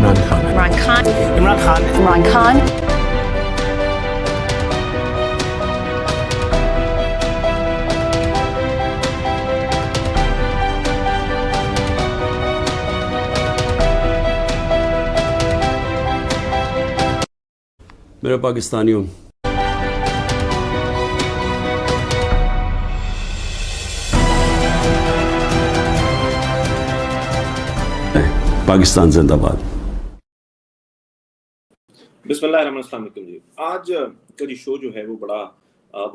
Imran Khan. Imran Khan. Imran Khan. Imran Khan. मेरे पाकिस्तानियों, पाकिस्तान जिंदाबाद। बिस्मिल्लाहिर्रहमानिर्रहीम जी। आज का जो शो जो है वो बड़ा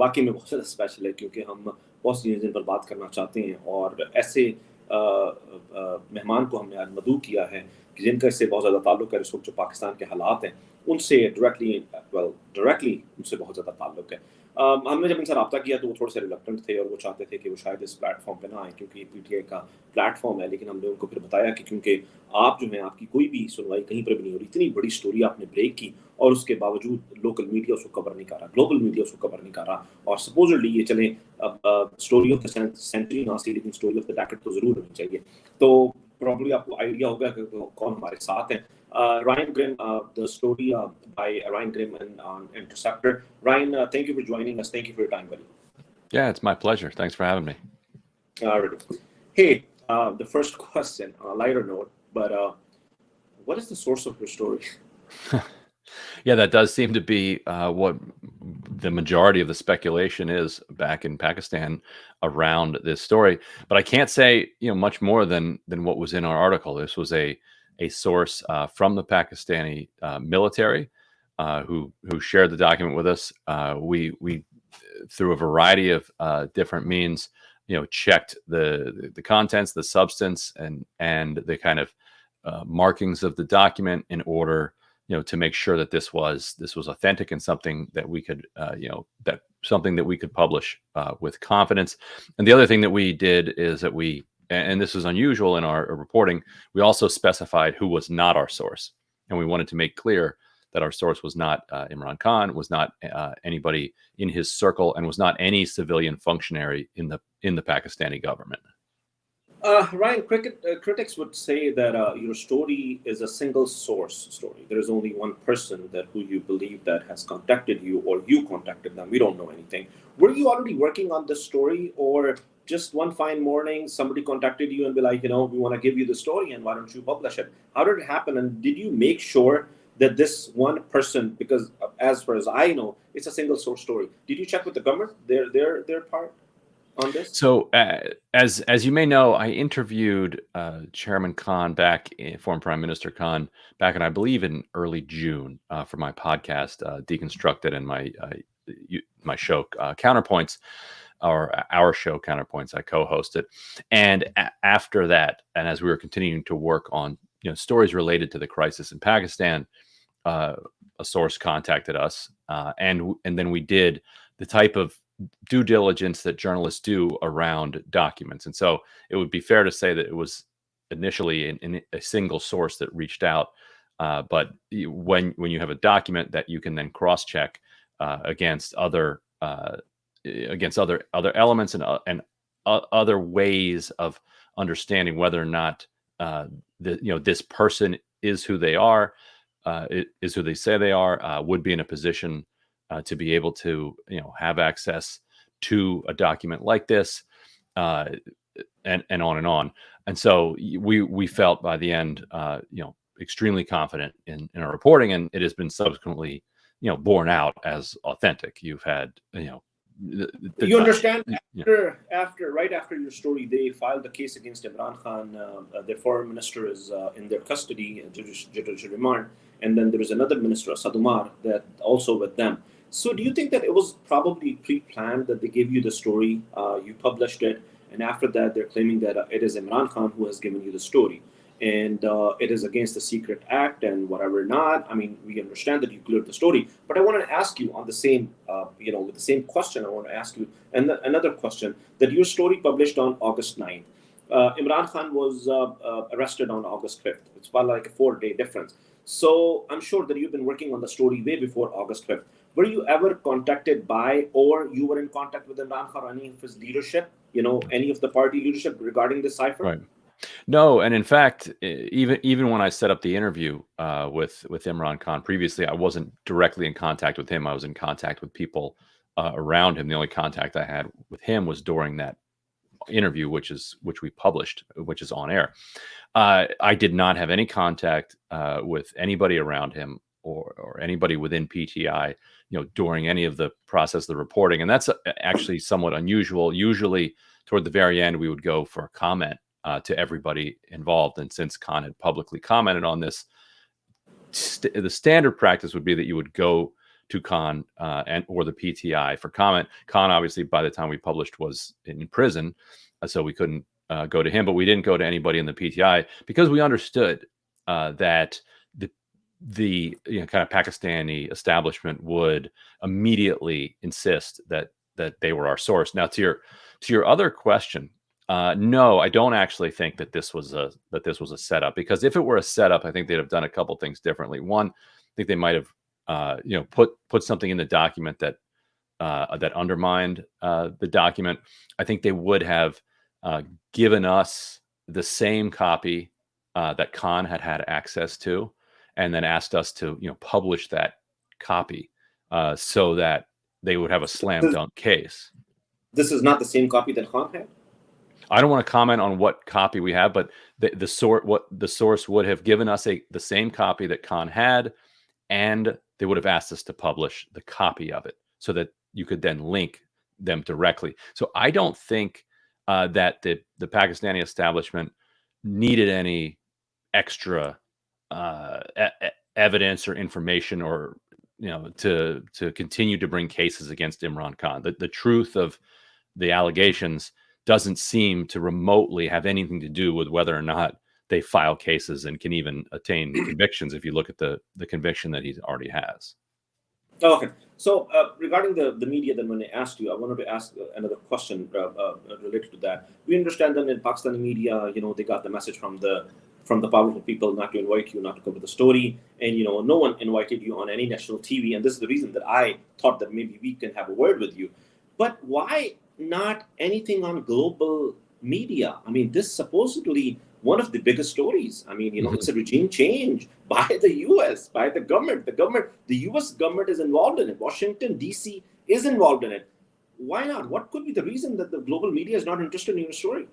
वाकई में बहुत ज़्यादा स्पेशल है, क्योंकि हम बहुत सी चीज़ों पर बात करना चाहते हैं और ऐसे मेहमान को हमने आज मदऊ किया है कि जिनका इससे बहुत ज़्यादा ताल्लुक़ है। इस वक्त जो पाकिस्तान के हालात हैं उनसे डायरेक्टली उनसे बहुत ज़्यादा ताल्लुक़ है। हमने जब इनसे रब्ता किया तो वो थोड़े से रिलक्टेंट थे और वो चाहते थे कि वो शायद इस प्लेटफॉर्म पे ना आए, क्योंकि पीटीआई का प्लेटफॉर्म है। लेकिन हमने उनको फिर बताया कि क्योंकि आप जो हैं, आपकी कोई भी सुनवाई कहीं पर भी नहीं हो रही, इतनी बड़ी स्टोरी आपने ब्रेक की और उसके बावजूद लोकल मीडिया उसको कवर नहीं कर रहा, ग्लोबल मीडिया उसको कवर नहीं कर रहा, और सपोजली ये चले स्टोरी ऑफ द सेंचुरी ना सी, लेकिन स्टोरी ऑफ द डेकेड तो ज़रूर होनी चाहिए। तो प्रॉब्ली आपको आइडिया होगा कि कौन हमारे साथ हैं। Ryan Grimm, the story by Ryan Grimm on Interceptor. Ryan, thank you for joining us. Thank you for your time, buddy. Yeah, it's my pleasure. Thanks for having me. Hey, the first question, on a lighter note, but what is the source of your story? Yeah, that does seem to be what the majority of the speculation is back in Pakistan around this story. But I can't say much more than what was in our article. This was a source from the Pakistani military who shared the document with us. We through a variety of different means, checked the contents, the substance, and the kind of markings of the document in order to make sure that this was authentic and something that we could something that we could publish with confidence. And the other thing that we did is that and this is unusual in our reporting, we also specified who was not our source. And we wanted to make clear that our source was not Imran Khan, was not anybody in his circle, and was not any civilian functionary in the Pakistani government. Ryan, critics would say that your story is a single source story. There is only one person who you believe that has contacted you, or you contacted them. We don't know anything. Were you already working on this story, or just one fine morning somebody contacted you and be like, we want to give you the story and why don't you publish it? How did it happen? And did you make sure that this one person, because as far as I know, it's a single source story, did you check with the government, their part on this? So as you may know, I interviewed Chairman Khan former Prime Minister Khan back in, I believe, in early June for my podcast, Deconstructed, and my show Counterpoints, or our show Counterpoints. I co-hosted. And after that, and as we were continuing to work on stories related to the crisis in Pakistan, a source contacted us, and then we did the type of due diligence that journalists do around documents. And so it would be fair to say that it was initially in a single source that reached out, but when you have a document that you can then cross-check against other elements and other ways of understanding whether or not this person is who they are, is who they say they are, would be in a position to be able to have access to a document like this, and on and on. And so we felt by the end extremely confident in our reporting, and it has been subsequently borne out as authentic. You've had you understand, right after your story, they filed the case against Imran Khan. Their foreign minister is in their custody, judicial remand, and then there is another minister, Sadumar, that also with them. So do you think that it was probably pre-planned that they gave you the story, you published it, and after that they're claiming that it is Imran Khan who has given you the story, and it is against the Secret Act and whatever not? I mean, we understand that you cleared the story, but I want to ask you on the same, with the same question, I want to ask you another question, that your story published on August 9th. Imran Khan was arrested on August 5th. It's about like a 4-day difference. So I'm sure that you've been working on the story way before August 5th. Were you ever contacted by, or you were in contact with Imran Khan or any of his leadership, any of the party leadership regarding this cipher? Right. No, and in fact, even when I set up the interview with Imran Khan previously, I wasn't directly in contact with him. I was in contact with people around him. The only contact I had with him was during that interview, which we published, which is on air. I did not have any contact with anybody around him or anybody within PTI, during any of the process of the reporting, and that's actually somewhat unusual. Usually, toward the very end, we would go for a comment to everybody involved, and since Khan had publicly commented on this, the standard practice would be that you would go to Khan and or the PTI for comment. Khan, obviously, by the time we published, was in prison, so we couldn't go to him. But we didn't go to anybody in the PTI because we understood that the kind of Pakistani establishment would immediately insist that they were our source. Now, to your other question, no, I don't actually think that this was a setup, because if it were a setup, I think they'd have done a couple things differently. One, I think they might have put something in the document that undermined the document. I think they would have given us the same copy that Khan had access to, and then asked us to publish that copy so that they would have a slam dunk case. This is not the same copy that Khan had? I don't want to comment on what copy we have, but the source would have given us the same copy that Khan had, and they would have asked us to publish the copy of it so that you could then link them directly. So I don't think that the Pakistani establishment needed any extra evidence or information, or to continue to bring cases against Imran Khan. The truth of the allegations doesn't seem to remotely have anything to do with whether or not they file cases and can even attain convictions, if you look at the conviction that he already has. Okay. So regarding the media, then when I asked you, I wanted to ask another question related to that. We understand that in Pakistani media, they got the message from the powerful people not to invite you, not to cover the story, and no one invited you on any national TV. And this is the reason that I thought that maybe we can have a word with you. But why not anything on global media? I mean, this supposedly one of the biggest stories. I mean, it's a regime change by the U.S., by the government. The U.S. government is involved in it. Washington, D.C. is involved in it. Why not? What could be the reason that the global media is not interested in your story?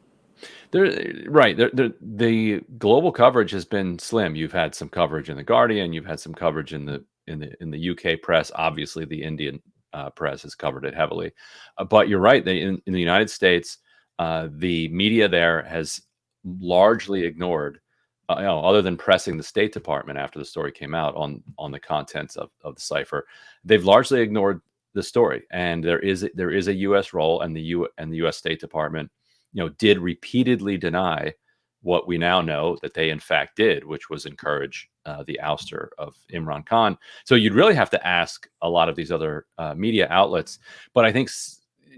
The global coverage has been slim. You've had some coverage in the Guardian. You've had some coverage in the UK press. Obviously, the Indian press has covered it heavily. But you're right. In the United States, the media there has largely ignored, other than pressing the State Department after the story came out on the contents of the cipher, they've largely ignored the story. And there is a U.S. role, and the U.S. State Department, did repeatedly deny what we now know that they in fact did, which was encourage the ouster of Imran Khan. So you'd really have to ask a lot of these other media outlets. But I think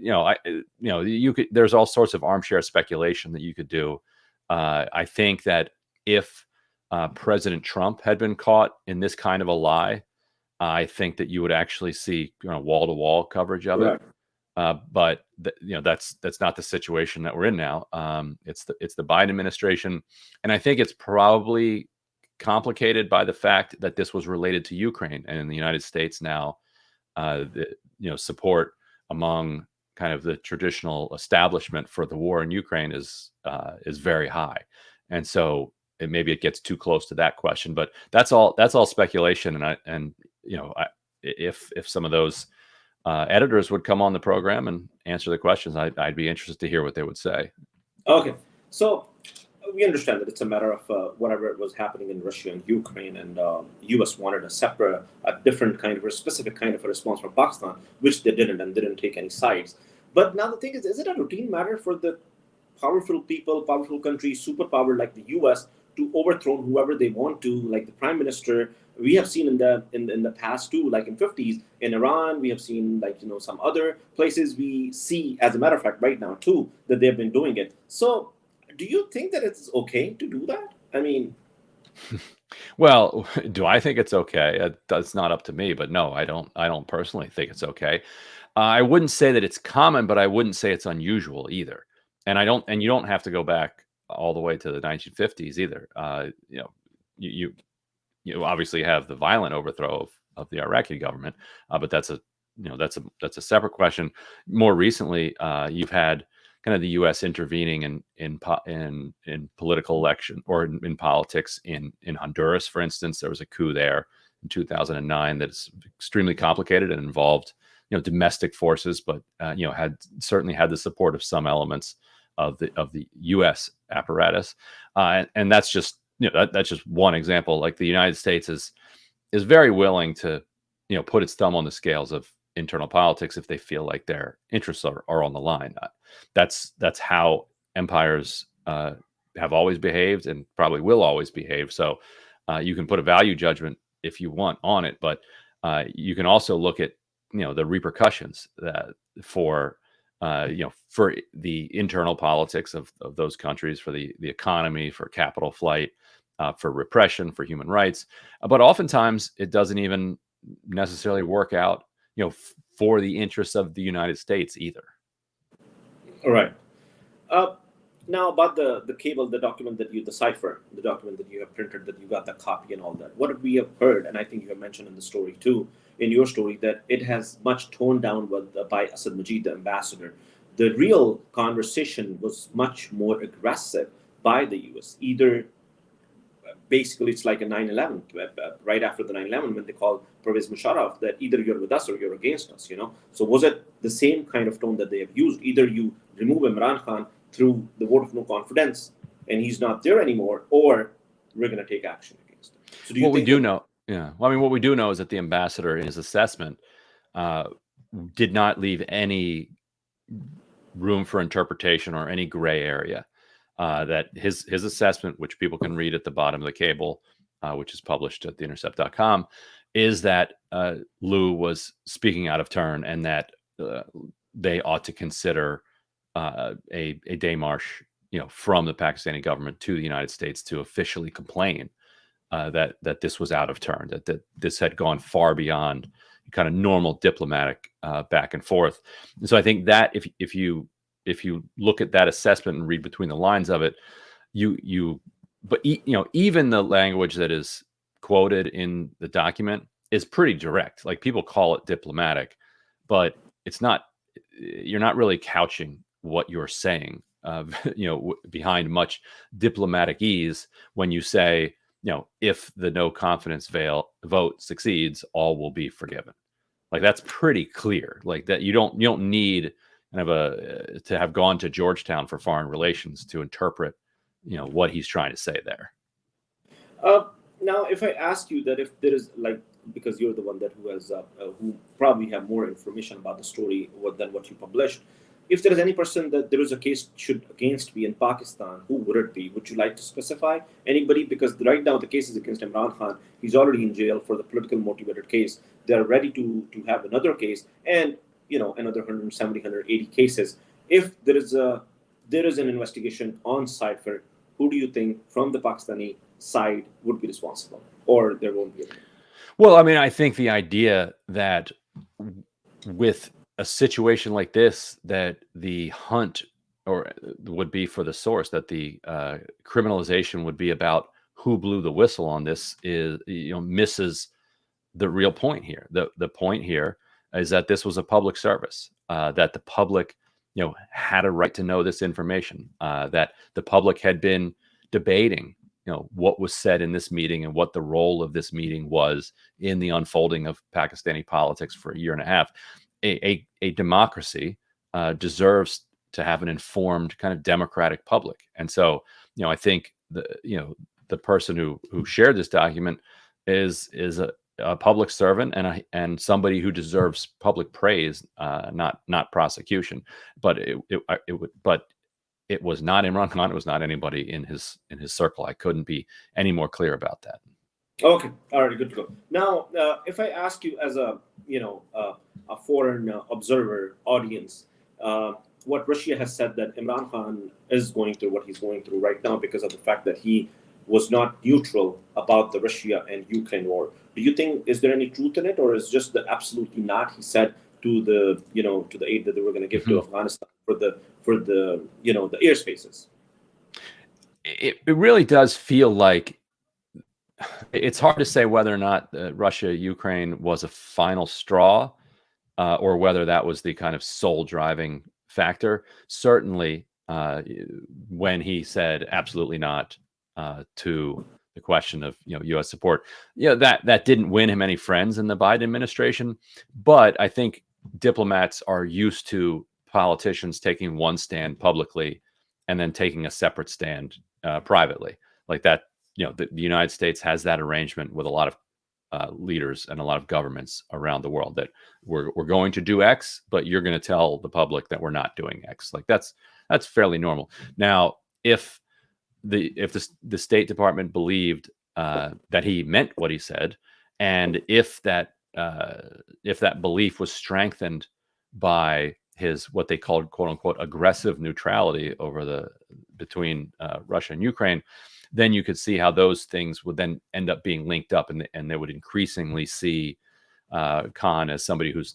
you could. There's all sorts of armchair speculation that you could do. I think that if President Trump had been caught in this kind of a lie, I think that you would actually see wall-to-wall coverage of it. But that's not the situation that we're in now. It's the Biden administration, and I think it's probably complicated by the fact that this was related to Ukraine, and in the United States now, support among kind of the traditional establishment for the war in Ukraine is very high, and so maybe it gets too close to that question. But that's all speculation, if some of those editors would come on the program and answer the questions, I'd be interested to hear what they would say. Okay, so we understand that it's a matter of whatever was happening in Russia and Ukraine, and U.S. wanted a different kind of, a specific kind of a response from Pakistan, which they didn't take any sides. But now the thing is it a routine matter for the powerful people, powerful countries, superpower like the U.S. to overthrow whoever they want to, like the prime minister? We have seen in the past too, like in 50s in Iran. We have seen some other places. We see, as a matter of fact, right now too, that they've been doing it. So, do you think that it's okay to do that? I mean, well, do I think it's okay? That's not up to me. But no, I don't personally think it's okay. I wouldn't say that it's common, but I wouldn't say it's unusual either. And you don't have to go back all the way to the 1950s either. You obviously have the violent overthrow of the Iraqi government, but that's a separate question. More recently, you've had kind of the U.S. intervening in political election or in politics in Honduras, for instance. There was a coup there in 2009 that's extremely complicated and involved domestic forces, but had certainly had the support of some elements of the U.S. apparatus, and that's just that's just one example. Like the United States is very willing to put its thumb on the scales of internal politics if they feel like their interests are on the line. That's how empires have always behaved and probably will always behave. So you can put a value judgment if you want on it, but you can also look at the repercussions for the internal politics of those countries, for the economy, for capital flight, for repression, for human rights. But oftentimes it doesn't even necessarily work out, for the interests of the United States either. All right. Now about the cable, the document the Cipher, the document that you have printed, that you got the copy and all that. What we have heard, and I think you have mentioned in the story too, in your story, that it has much toned down by Asad Majid, the ambassador. The real conversation was much more aggressive by the U.S. Either basically it's like a 9/11, right after the 9/11, when they called Pervez Musharraf that either you're with us or you're against us. So was it the same kind of tone that they have used? Either you remove Imran Khan through the vote of no confidence and he's not there anymore, or we're going to take action against him. So what we do know is that the ambassador in his assessment did not leave any room for interpretation or any gray area. That his assessment, which people can read at the bottom of the cable, which is published at theintercept.com, is that Liu was speaking out of turn, and that they ought to consider a démarche, from the Pakistani government to the United States to officially complain that this was out of turn, that this had gone far beyond kind of normal diplomatic back and forth. And so I think that if you look at that assessment and read between the lines of it, even the language that is quoted in the document is pretty direct. Like, people call it diplomatic, but it's not. You're not really couching what you're saying, behind much diplomatic ease when you say, if the no confidence vote succeeds, all will be forgiven. Like, that's pretty clear. Like, that you don't need kind of to have gone to Georgetown for foreign relations to interpret, what he's trying to say there. Now, if I ask you that, if there is, because you're the one who probably have more information about the story than what you published, if there is any person that there is a case against me in Pakistan, who would it be? Would you like to specify anybody? Because right now the case is against Imran Khan. He's already in jail for the political motivated case. They're ready to have another case, and another 170, 180 cases. If there is an investigation on Cipher, who do you think from the Pakistani side would be responsible, or there won't be any? Well, I mean, I think the idea that with a situation like this, that the hunt would be for the source, that the criminalization would be about who blew the whistle on this, is misses the real point here. The point here is that this was a public service, that the public had a right to know this information, that the public had been debating what was said in this meeting and what the role of this meeting was in the unfolding of Pakistani politics for a year and a half. A democracy deserves to have an informed kind of democratic public. And so, I think the person who shared this document is a public servant and somebody who deserves public praise, not prosecution. But it was not Imran Khan. It was not anybody in his circle. I couldn't be any more clear about that. Okay, all right, good to go. Now, if I ask you as a foreign observer audience, what Russia has said that Imran Khan is going through what he's going through right now because of the fact that he was not neutral about the Russia and Ukraine war. Do you think, is there any truth in it, or is just the absolutely not? He said to the aid that they were going to give to Afghanistan for the airspaces. it really does feel like it's hard to say whether or not Russia Ukraine was a final straw, or whether that was the kind of sole driving factor. Certainly, when he said absolutely not to the question of U.S. support, that didn't win him any friends in the Biden administration. But I think diplomats are used to politicians taking one stand publicly and then taking a separate stand privately, like that. The United States has that arrangement with a lot of leaders and a lot of governments around the world, that we're going to do X, but you're going to tell the public that we're not doing X. Like that's fairly normal. Now, if the State Department believed that he meant what he said, and if that belief was strengthened by his what they called quote unquote aggressive neutrality between Russia and Ukraine, then you could see how those things would then end up being linked up, and they would increasingly see Khan as somebody who's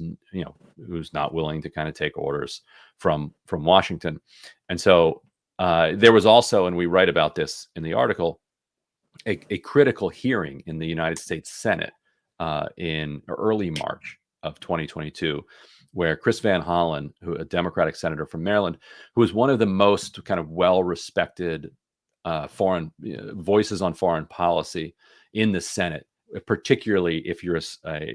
not willing to kind of take orders from Washington. And so there was also, and we write about this in the article, a critical hearing in the United States Senate in early March of 2022, where Chris Van Hollen, a Democratic senator from Maryland, who is one of the most kind of well-respected foreign voices on foreign policy in the Senate, particularly if you're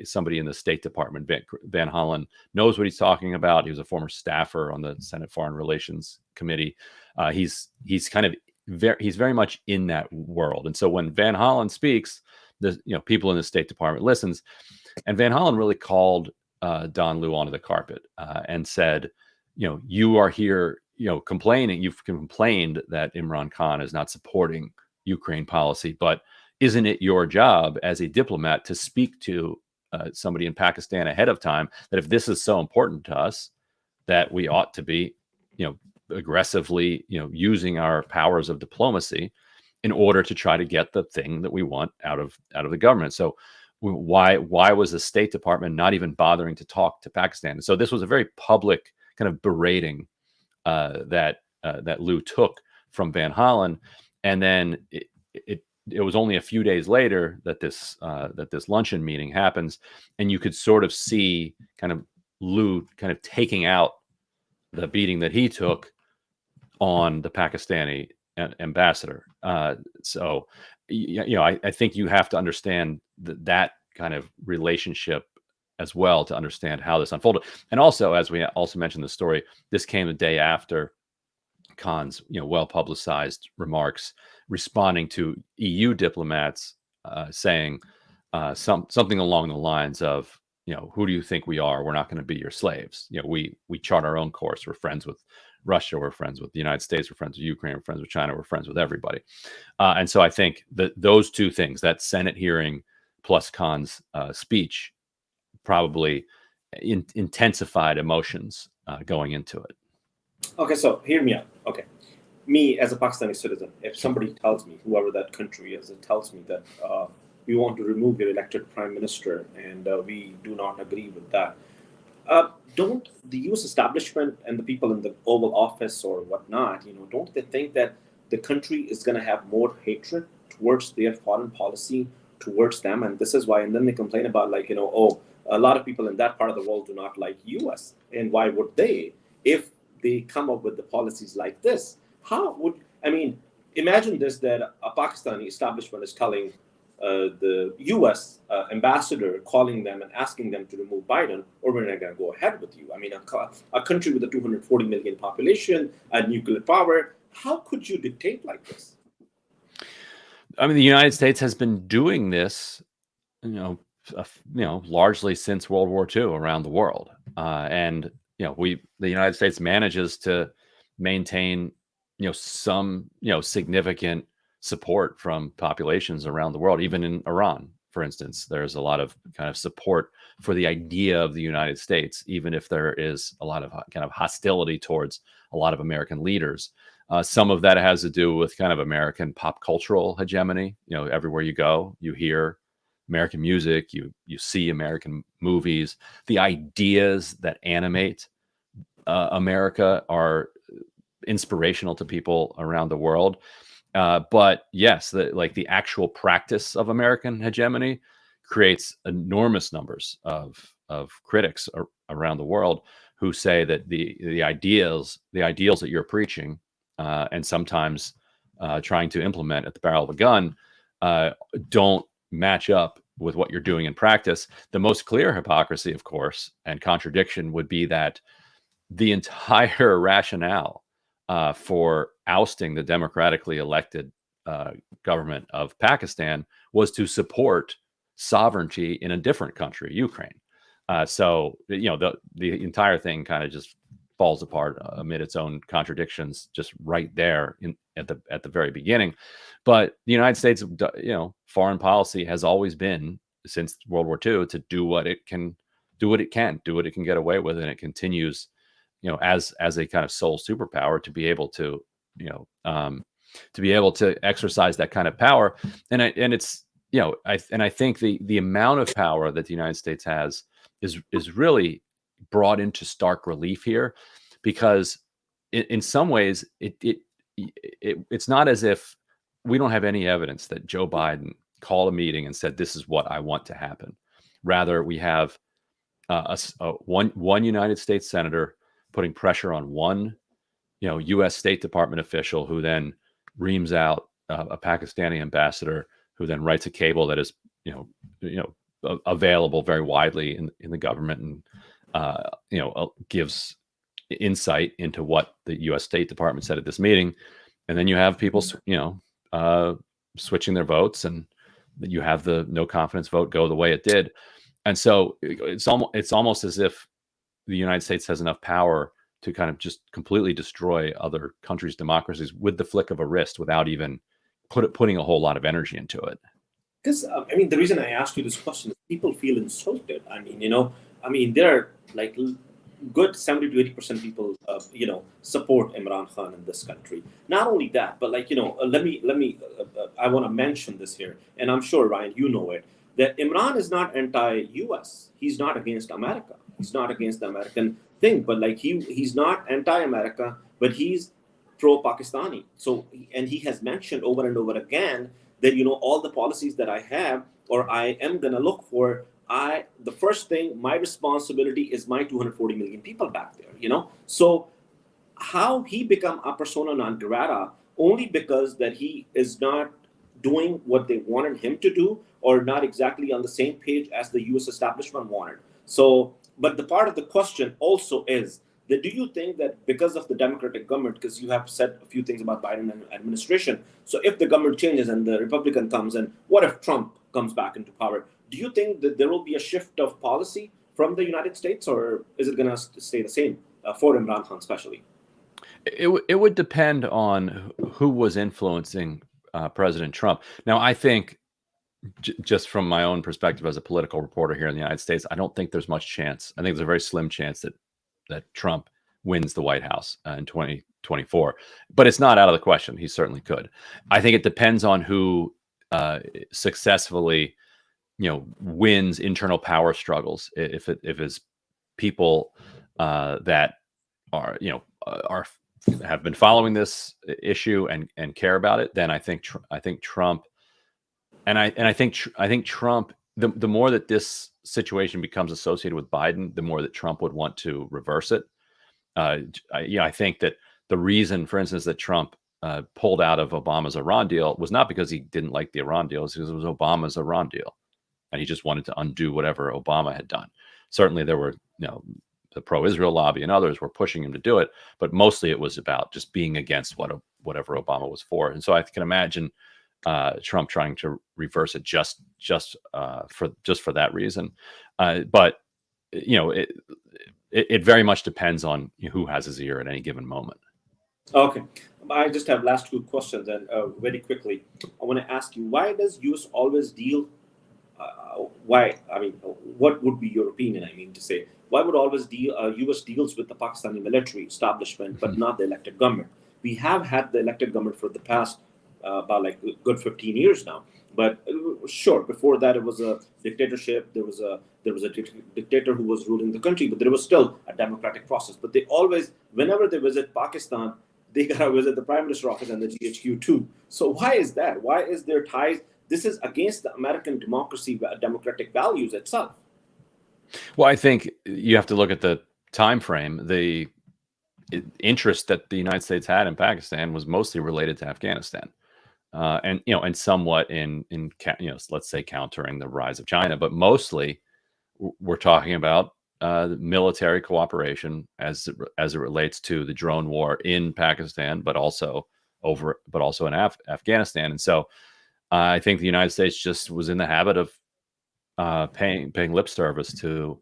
somebody in the State Department. Van Hollen knows what he's talking about. He was a former staffer on the Senate Foreign Relations Committee. He's very much in that world. And so when Van Hollen speaks, the people in the State Department listens. And Van Hollen really called Don Liu onto the carpet and said, you are here complaining. You've complained that Imran Khan is not supporting Ukraine policy, but isn't it your job as a diplomat to speak to somebody in Pakistan ahead of time, that if this is so important to us, that we ought to be, aggressively, using our powers of diplomacy in order to try to get the thing that we want out of the government. So why was the State Department not even bothering to talk to Pakistan? And so this was a very public kind of berating that Liu took from Van Hollen, and then it was only a few days later that this luncheon meeting happens, and you could sort of see kind of Liu kind of taking out the beating that he took on the Pakistani ambassador. So I think you have to understand that kind of relationship as well to understand how this unfolded. And also, as we also mentioned in the story, this came the day after Khan's well-publicized remarks, responding to EU diplomats saying something along the lines of, who do you think we are? We're not going to be your slaves. We chart our own course. We're friends with Russia. We're friends with the United States. We're friends with Ukraine. We're friends with China. We're friends with everybody. And so I think that those two things, that Senate hearing plus Khan's speech, probably intensified emotions going into it. Okay, so hear me out. Okay, me as a Pakistani citizen, if somebody tells me, whoever that country is, it tells me that we want to remove your elected prime minister and we do not agree with that, don't the U.S. establishment and the people in the Oval Office or whatnot, don't they think that the country is going to have more hatred towards their foreign policy towards them? And this is why, and then they complain about a lot of people in that part of the world do not like U.S. And why would they, if they come up with the policies like this? Imagine this, that a Pakistani establishment is telling the U.S. Ambassador, calling them and asking them to remove Biden, or we're not going to go ahead with you. A country with a 240 million population, a nuclear power, how could you dictate like this? The United States has been doing this, largely since World War II around the world. And the United States manages to maintain, some, significant support from populations around the world. Even in Iran, for instance, there's a lot of kind of support for the idea of the United States, even if there is a lot of kind of hostility towards a lot of American leaders. Some of that has to do with kind of American pop cultural hegemony. Everywhere you go, you hear American music, you see American movies. The ideas that animate America are inspirational to people around the world. But yes, the actual practice of American hegemony creates enormous numbers of critics around the world who say that the ideals that you're preaching and sometimes trying to implement at the barrel of a gun don't match up with what you're doing in practice. The most clear hypocrisy, of course, and contradiction would be that the entire rationale for ousting the democratically elected government of Pakistan was to support sovereignty in a different country, Ukraine. So the entire thing kind of just falls apart amid its own contradictions, just right there at the very beginning. But the United States, foreign policy has always been since World War II to do what it can get away with, and it continues, as a kind of sole superpower to be able to, exercise that kind of power. And it's, I think the amount of power that the United States has is really brought into stark relief here, because in some ways it's not as if we don't have any evidence that Joe Biden called a meeting and said, "This is what I want to happen." Rather, we have one United States senator putting pressure on one, U.S. State Department official, who then reams out a Pakistani ambassador, who then writes a cable that is, available very widely in the government, and gives insight into what the U.S. State Department said at this meeting. And then you have people, switching their votes, and you have the no confidence vote go the way it did. And so it's almost as if the United States has enough power to kind of just completely destroy other countries' democracies with the flick of a wrist, without even putting a whole lot of energy into it. Because the reason I asked you this question is people feel insulted. There are like good 70 to 80% people, support Imran Khan in this country. Not only that, but let me. I want to mention this here, and I'm sure Ryan, you know it, that Imran is not anti-U.S. He's not against America. He's not against the American thing, but he's not anti-America, but he's pro-Pakistani. So, and he has mentioned over and over again that all the policies that I have or I am gonna look for, the first thing, my responsibility is my 240 million people back there. So how he become a persona non grata only because that he is not doing what they wanted him to do, or not exactly on the same page as the U.S. establishment wanted. So, but the part of the question also is that, do you think that because of the Democratic government, because you have said a few things about Biden and administration, so if the government changes and the Republican comes, and what if Trump comes back into power, do you think that there will be a shift of policy from the United States, or is it going to stay the same for Imran Khan especially? It would depend on who was influencing President Trump. Now, I think, just from my own perspective as a political reporter here in the United States, I don't think there's much chance. I think there's a very slim chance that Trump wins the White House in 2024. But it's not out of the question. He certainly could. I think it depends on who successfully, wins internal power struggles. If it's people that are, have been following this issue and care about it, then I think Trump, and I think Trump, the more that this situation becomes associated with Biden, the more that Trump would want to reverse it. I think that the reason, for instance, that Trump pulled out of Obama's Iran deal was not because he didn't like the Iran deal, it's because it was Obama's Iran deal, and he just wanted to undo whatever Obama had done. Certainly, there were, the pro-Israel lobby and others were pushing him to do it, but mostly it was about just being against whatever Obama was for. And so I can imagine Trump trying to reverse it just for that reason. But it very much depends on who has his ear at any given moment. Okay, I just have last two questions, and very quickly, I want to ask you: why does U.S. always deal? Why? What would be your opinion? To say, why would always U.S. deals with the Pakistani military establishment, but not the elected government? We have had the elected government for the past about like good 15 years now. But sure, before that it was a dictatorship. There was a dictator who was ruling the country, but there was still a democratic process. But they always, whenever they visit Pakistan, they got to visit the Prime Minister office and the GHQ too. So why is that? Why is there ties? This is against the American democratic values itself. Well, I think you have to look at the time frame. The interest that the United States had in Pakistan was mostly related to Afghanistan, and somewhat in let's say countering the rise of China, but mostly we're talking about military cooperation as it relates to the drone war in Pakistan, but also in Afghanistan. And so I think the United States just was in the habit of paying lip service to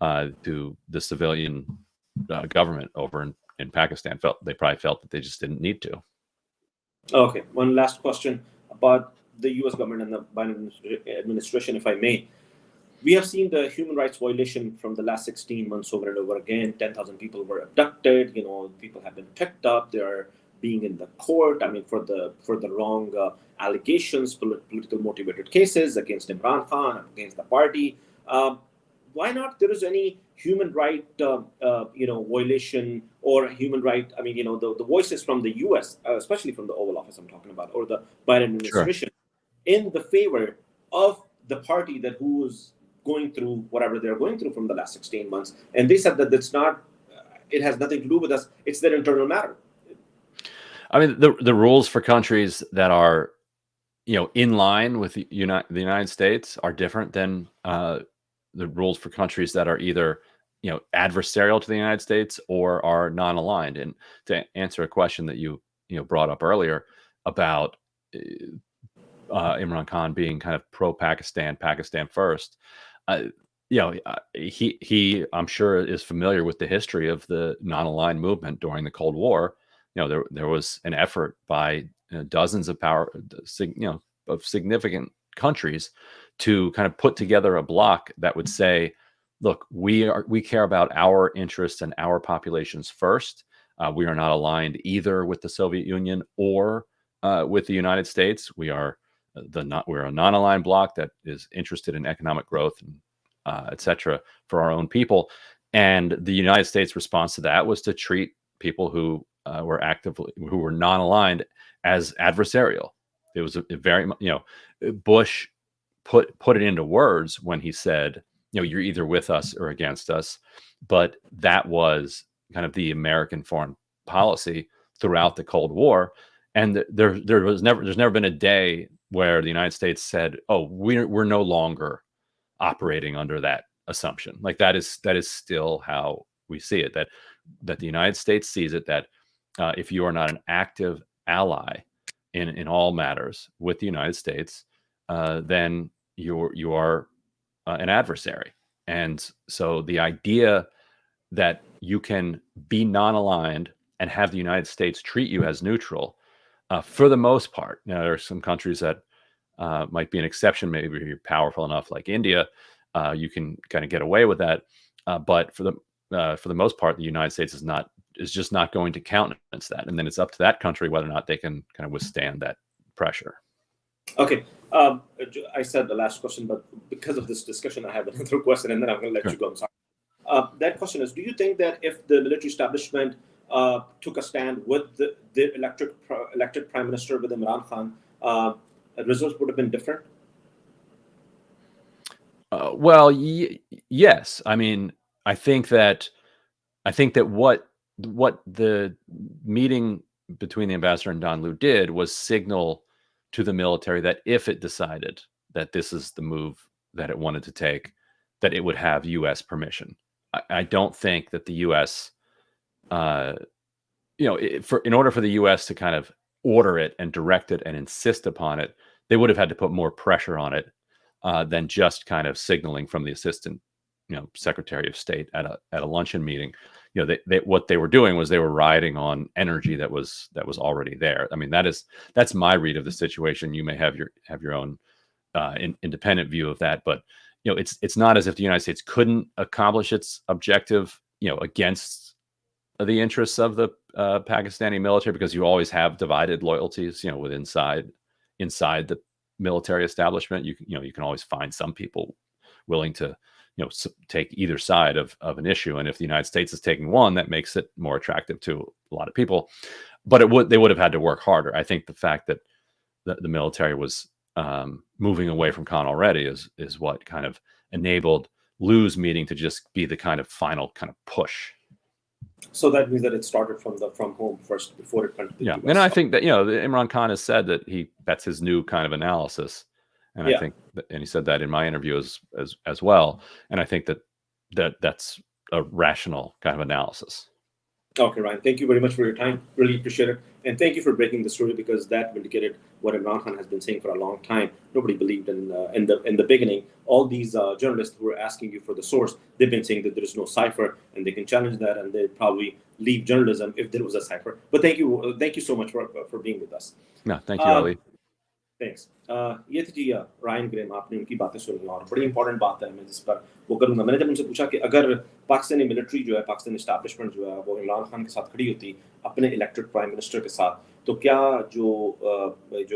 the civilian government over in Pakistan. They probably felt that they just didn't need to. Okay, one last question about the U.S. government and the Biden administration, if I may. We have seen the human rights violation from the last 16 months over and over again. 10,000 people were abducted. People have been picked up. They're being in the court. I mean, for the wrong allegations, political motivated cases against Imran Khan, against the party. Why not? There is any human right, violation or human right. I mean, the voices from the U.S., especially from the Oval Office, I'm talking about, or the Biden administration, in the favor of the party who's going through whatever they're going through from the last 16 months. And they said that it has nothing to do with us. It's their internal matter. I mean, the rules for countries that are, in line with the United States are different than the rules for countries that are either, adversarial to the United States or are non-aligned. And to answer a question that you brought up earlier about Imran Khan being kind of pro-Pakistan, Pakistan first, he I'm sure is familiar with the history of the non-aligned movement during the Cold War. There was an effort by dozens of of significant countries to kind of put together a bloc that would say, look, we care about our interests and our populations first. We are not aligned either with the Soviet Union or with the United States. We're a non-aligned bloc that is interested in economic growth and et cetera, for our own people. And the United States response to that was to treat people who were non-aligned as adversarial. It was a very, Bush put it into words when he said, you're either with us or against us. But that was kind of the American foreign policy throughout the Cold War. And there's never been a day where the United States said, oh, we're no longer operating under that assumption. Like that is still how we see it, that the United States sees it, that if you are not an active ally in all matters with the United States, then you are an adversary. And so the idea that you can be non-aligned and have the United States treat you as neutral, for the most part, there are some countries that might be an exception. Maybe you're powerful enough, like India, you can kind of get away with that. But for the most part, the United States is just not going to countenance that. And then it's up to that country whether or not they can kind of withstand that pressure. Okay. I said the last question, but because of this discussion, I have another question, and then I'm going to let you go. I'm sorry. That question is, do you think that if the military establishment took a stand with the elected prime minister, with Imran Khan, results would have been different? Well, yes. I mean, I think that what the meeting between the ambassador and Don Lu did was signal to the military that if it decided that this is the move that it wanted to take, that it would have U.S. permission. I don't think that the U.S., in order for the U.S. to kind of order it and direct it and insist upon it, they would have had to put more pressure on it than just kind of signaling from the assistant, Secretary of State at a luncheon meeting. What they were doing was they were riding on energy that was already there. I mean, that's my read of the situation. You may have your own independent view of that, but it's not as if the United States couldn't accomplish its objective, against the interests of the Pakistani military, because you always have divided loyalties, inside the military establishment. You can always find some people willing to take either side of an issue. And if the United States is taking one, that makes it more attractive to a lot of people. but they would have had to work harder. I think the fact that the military was moving away from Khan already is what kind of enabled Liu's meeting to just be the kind of final kind of push. So that means that it started from home first before it went to the Yeah, US. and I think that Imran Khan has said that that's his new kind of analysis, and I think and he said that in my interview as well, and I think that's a rational kind of analysis. Okay, Ryan, thank you very much for your time. Really appreciate it. And thank you for breaking the story, because that vindicated what Imran Khan has been saying for a long time. Nobody believed in the beginning. All these journalists who were asking you for the source, they've been saying that there is no cipher, and they can challenge that, and they'd probably leave journalism if there was a cipher. But thank you so much for being with us. No, thank you, Ali. Thanks. یہ تھی جی Ryan grim. آپ نے ان کی باتیں سنی اور بڑی important بات ہے, میں جس پر وہ کروں گا. میں نے جب ان سے پوچھا کہ اگر پاکستانی ملٹری جو ہے, پاکستانی اسٹیبلشمنٹ جو ہے, وہ عمران خان کے ساتھ کھڑی ہوتی اپنے الیکٹڈ پرائم منسٹر کے ساتھ, تو کیا جو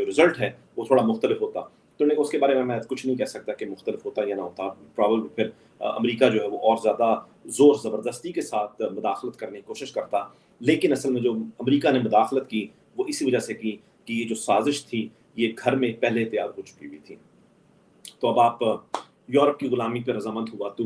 رزلٹ ہے وہ تھوڑا مختلف ہوتا. تو نے اس کے بارے میں کچھ نہیں کہہ سکتا کہ مختلف ہوتا یا نہ ہوتا. پرابلی پھر امریکہ جو ہے وہ اور زیادہ زور زبردستی کے ساتھ مداخلت کرنے کی کوشش کرتا. لیکن اصل میں جو امریکہ نے مداخلت کی وہ اسی وجہ سے کی کہ یہ جو سازش تھی یہ گھر میں پہلے تیار ہو چکی ہوئی تھی. تو اب آپ یورپ کی غلامی پہ رضامند ہوا, تو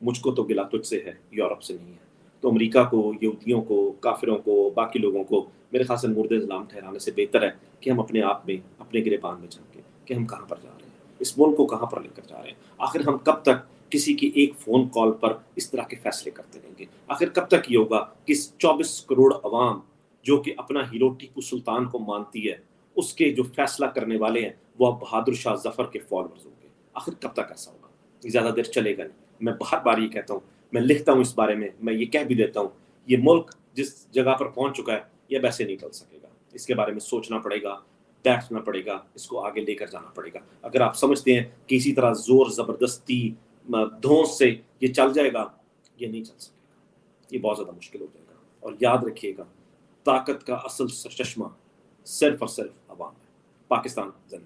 مجھ کو تو گلا تجھ سے ہے, یورپ سے نہیں ہے. تو امریکہ کو, یہودیوں کو, کافروں کو, باقی لوگوں کو میرے خیال سے مورد الزام ٹھہرانے سے بہتر ہے کہ ہم اپنے آپ میں, اپنے گریبان میں جھانکیں کہ ہم کہاں پر جا رہے ہیں, اس ملک کو کہاں پر لے کر جا رہے ہیں. آخر ہم کب تک کسی کی ایک فون کال پر اس طرح کے فیصلے کرتے رہیں گے؟ آخر کب تک یہ ہوگا کہ 24 کروڑ عوام جو کہ اپنا ہیرو ٹیپو سلطان کو مانتی ہے, اس کے جو فیصلہ کرنے والے ہیں وہ اب بہادر شاہ ظفر کے فالوورز ہوں گے؟ آخر کب تک ایسا ہوگا؟ زیادہ دیر چلے گا نہیں. میں بار بار یہ کہتا ہوں, میں لکھتا ہوں اس بارے میں یہ کہہ بھی دیتا ہوں, یہ ملک جس جگہ پر پہنچ چکا ہے یہ ویسے نہیں چل سکے گا. اس کے بارے میں سوچنا پڑے گا, بیٹھنا پڑے گا, اس کو آگے لے کر جانا پڑے گا. اگر آپ سمجھتے ہیں کہ اسی طرح زور زبردستی دھونس سے یہ چل جائے گا, یہ نہیں چل سکے گا, یہ بہت زیادہ مشکل ہو جائے گا. اور یاد رکھیے گا, طاقت کا اصل سرچشمہ صرف اور صرف عوام ہے. پاکستان زندہ.